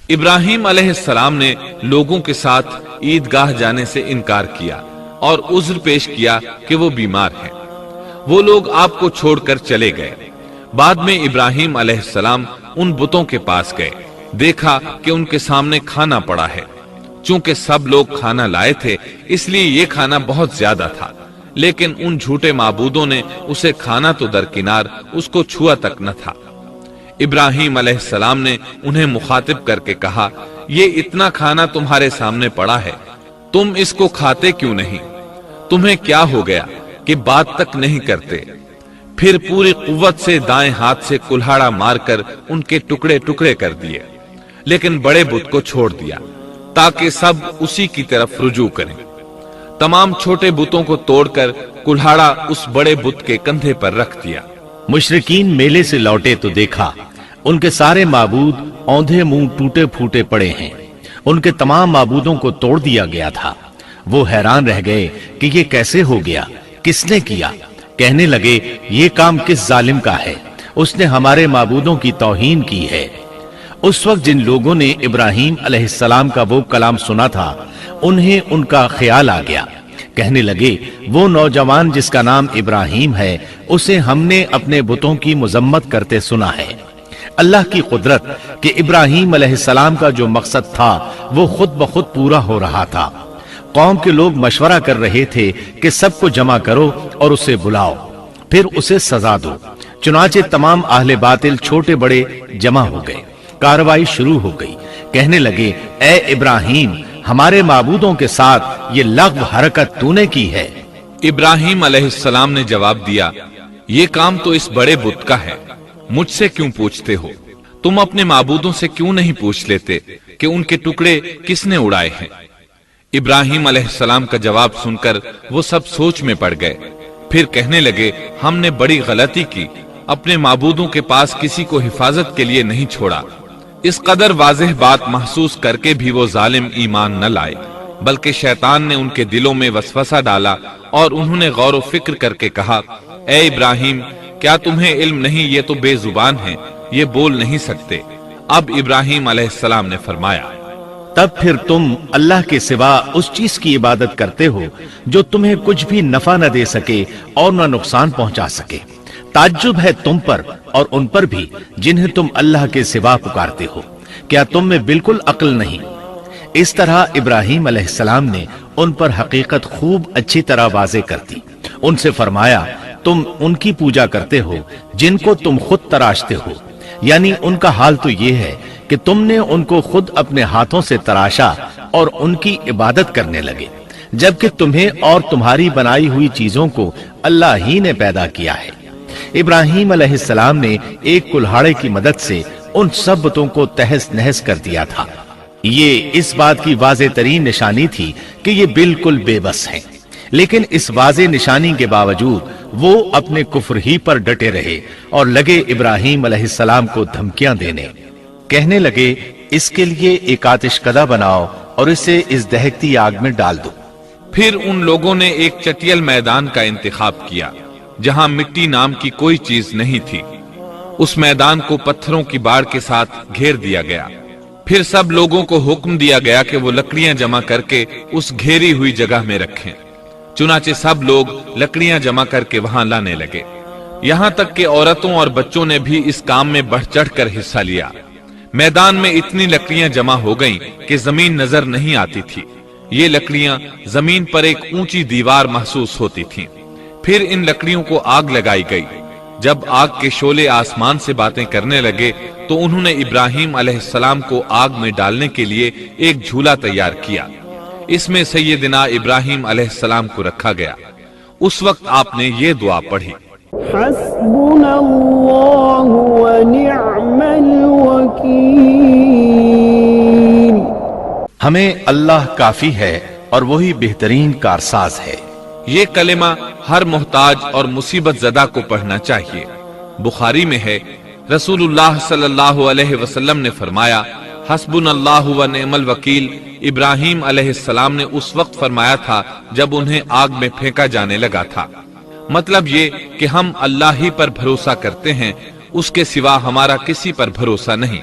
ابراہیم علیہ السلام نے لوگوں کے ساتھ عیدگاہ جانے سے انکار کیا اور عذر پیش کیا کہ وہ بیمار ہیں۔ وہ لوگ آپ کو چھوڑ کر چلے گئے۔ بعد میں ابراہیم علیہ السلام ان بتوں کے پاس گئے، دیکھا کہ ان کے سامنے کھانا پڑا ہے۔ چونکہ سب لوگ کھانا لائے تھے اس لیے یہ کھانا بہت زیادہ تھا، لیکن ان جھوٹے معبودوں نے اسے کھانا تو درکنار اس کو چھوا تک نہ تھا۔ ابراہیم علیہ السلام نے انہیں مخاطب کر کے کہا، یہ اتنا کھانا تمہارے سامنے پڑا ہے، تم اس کو کھاتے کیوں نہیں؟ تمہیں کیا ہو گیا کہ بات تک نہیں کرتے؟ پھر پوری قوت سے دائیں ہاتھ سے کلہاڑا مار کر ان کے ٹکڑے ٹکڑے کر دیے، لیکن بڑے بت کو چھوڑ دیا تاکہ سب اسی کی طرف رجوع کریں۔ تمام چھوٹے بتوں کو توڑ کر کلہاڑا اس بڑے بت کے کندھے پر رکھ دیا۔ مشرکین میلے سے لوٹے تو دیکھا ان کے سارے معبود اوندھے منہ ٹوٹے پھوٹے پڑے ہیں۔ ان کے تمام معبودوں کو توڑ دیا گیا تھا۔ وہ حیران رہ گئے کہ یہ کیسے ہو گیا، کس نے کیا؟ کہنے لگے، یہ کام کس ظالم کا ہے؟ اس نے ہمارے معبودوں کی توہین کی ہے۔ اس وقت جن لوگوں نے ابراہیم علیہ السلام کا وہ کلام سنا تھا انہیں ان کا خیال آ گیا۔ کہنے لگے، وہ نوجوان جس کا نام ابراہیم ہے اسے ہم نے اپنے بتوں کی مذمت کرتے سنا ہے۔ اللہ کی قدرت کہ ابراہیم علیہ السلام کا جو مقصد تھا وہ خود بخود پورا ہو رہا تھا۔ قوم کے لوگ مشورہ کر رہے تھے کہ سب کو جمع کرو اور اسے بلاؤ، پھر اسے سزا دو۔ چنانچہ تمام اہل باطل چھوٹے بڑے جمع ہو گئے۔ کارروائی شروع ہو گئی۔ کہنے لگے، اے ابراہیم، ہمارے معبودوں کے ساتھ یہ لغو حرکت تو نے کی ہے۔ ابراہیم علیہ السلام نے جواب دیا، یہ کام تو اس بڑے بت کا ہے، مجھ سے کیوں پوچھتے ہو؟ تم اپنے معبودوں سے کیوں نہیں پوچھ لیتے کہ ان کے ٹکڑے کس نے اڑائے ہیں؟ ابراہیم علیہ السلام کا جواب سن کر وہ سب سوچ میں پڑ گئے۔ پھر کہنے لگے، ہم نے بڑی غلطی کی، اپنے معبودوں کے پاس کسی کو حفاظت کے لیے نہیں چھوڑا۔ اس قدر واضح بات محسوس کر کے بھی وہ ظالم ایمان نہ لائے، بلکہ شیطان نے ان کے دلوں میں وسوسہ ڈالا اور انہوں نے غور و فکر کر کے کہا، اے ابراہیم، کیا تمہیں علم نہیں؟ یہ تو بے زبان ہیں، یہ بول نہیں سکتے۔ اب ابراہیم علیہ السلام نے فرمایا، تب پھر تم اللہ کے سوا اس چیز کی عبادت کرتے ہو جو تمہیں کچھ بھی نفع نہ دے سکے اور نہ نقصان پہنچا سکے۔ تعجب ہے تم پر اور ان پر بھی جنہیں تم اللہ کے سوا پکارتے ہو۔ کیا تم میں بالکل عقل نہیں؟ اس طرح ابراہیم علیہ السلام نے ان پر حقیقت خوب اچھی طرح واضح کر دی۔ ان سے فرمایا، تم ان کی پوجا کرتے ہو جن کو تم خود تراشتے ہو، یعنی ان کا حال تو یہ ہے کہ تم نے ان کو خود اپنے ہاتھوں سے تراشا اور ان کی عبادت کرنے لگے، جبکہ تمہیں اور تمہاری بنائی ہوئی چیزوں کو اللہ ہی نے پیدا کیا ہے۔ ابراہیم علیہ السلام نے ایک کلہاڑے کی مدد سے ان سب بتوں کو تہس نہس کر دیا تھا۔ یہ اس بات کی واضح ترین نشانی تھی کہ یہ بالکل بے بس ہیں، لیکن اس واضح نشانی کے باوجود وہ اپنے کفر ہی پر ڈٹے رہے اور لگے ابراہیم علیہ السلام کو دھمکیاں دینے۔ کہنے لگے، اس کے لیے ایک آتش کدہ بناؤ اور اسے اس دہکتی آگ میں ڈال دو۔ پھر ان لوگوں نے ایک چٹیل میدان کا انتخاب کیا جہاں مٹی نام کی کوئی چیز نہیں تھی۔ اس میدان کو پتھروں کی باڑ کے ساتھ گھیر دیا گیا۔ پھر سب لوگوں کو حکم دیا گیا کہ وہ لکڑیاں جمع کر کے اس گھیری ہوئی جگہ میں رکھیں۔ چنانچہ سب لوگ لکڑیاں جمع کر کے وہاں لانے لگے، یہاں تک کہ عورتوں اور بچوں نے بھی اس کام میں بڑھ چڑھ کر حصہ لیا۔ میدان میں اتنی لکڑیاں جمع ہو گئیں کہ زمین نظر نہیں آتی تھی۔ یہ لکڑیاں زمین پر ایک اونچی دیوار محسوس ہوتی تھیں۔ پھر ان لکڑیوں کو آگ لگائی گئی۔ جب آگ کے شعلے آسمان سے باتیں کرنے لگے تو انہوں نے ابراہیم علیہ السلام کو آگ میں ڈالنے کے لیے ایک جھولا تیار کیا۔ اس میں سیدنا ابراہیم علیہ السلام کو رکھا گیا۔ اس وقت آپ نے یہ دعا پڑھی، حسبنا اللہ ونعم الوکیل۔ ہمیں اللہ کافی ہے اور وہی بہترین کارساز ہے۔ یہ کلمہ ہر محتاج اور مصیبت زدہ کو پڑھنا چاہیے۔ بخاری میں ہے، رسول اللہ صلی اللہ علیہ وسلم نے فرمایا، حسبنا اللہ و نعم الوکیل ابراہیم علیہ السلام نے اس وقت فرمایا تھا جب انہیں آگ میں پھینکا جانے لگا تھا۔ مطلب یہ کہ ہم اللہ ہی پر بھروسہ کرتے ہیں، اس کے سوا ہمارا کسی پر بھروسہ نہیں۔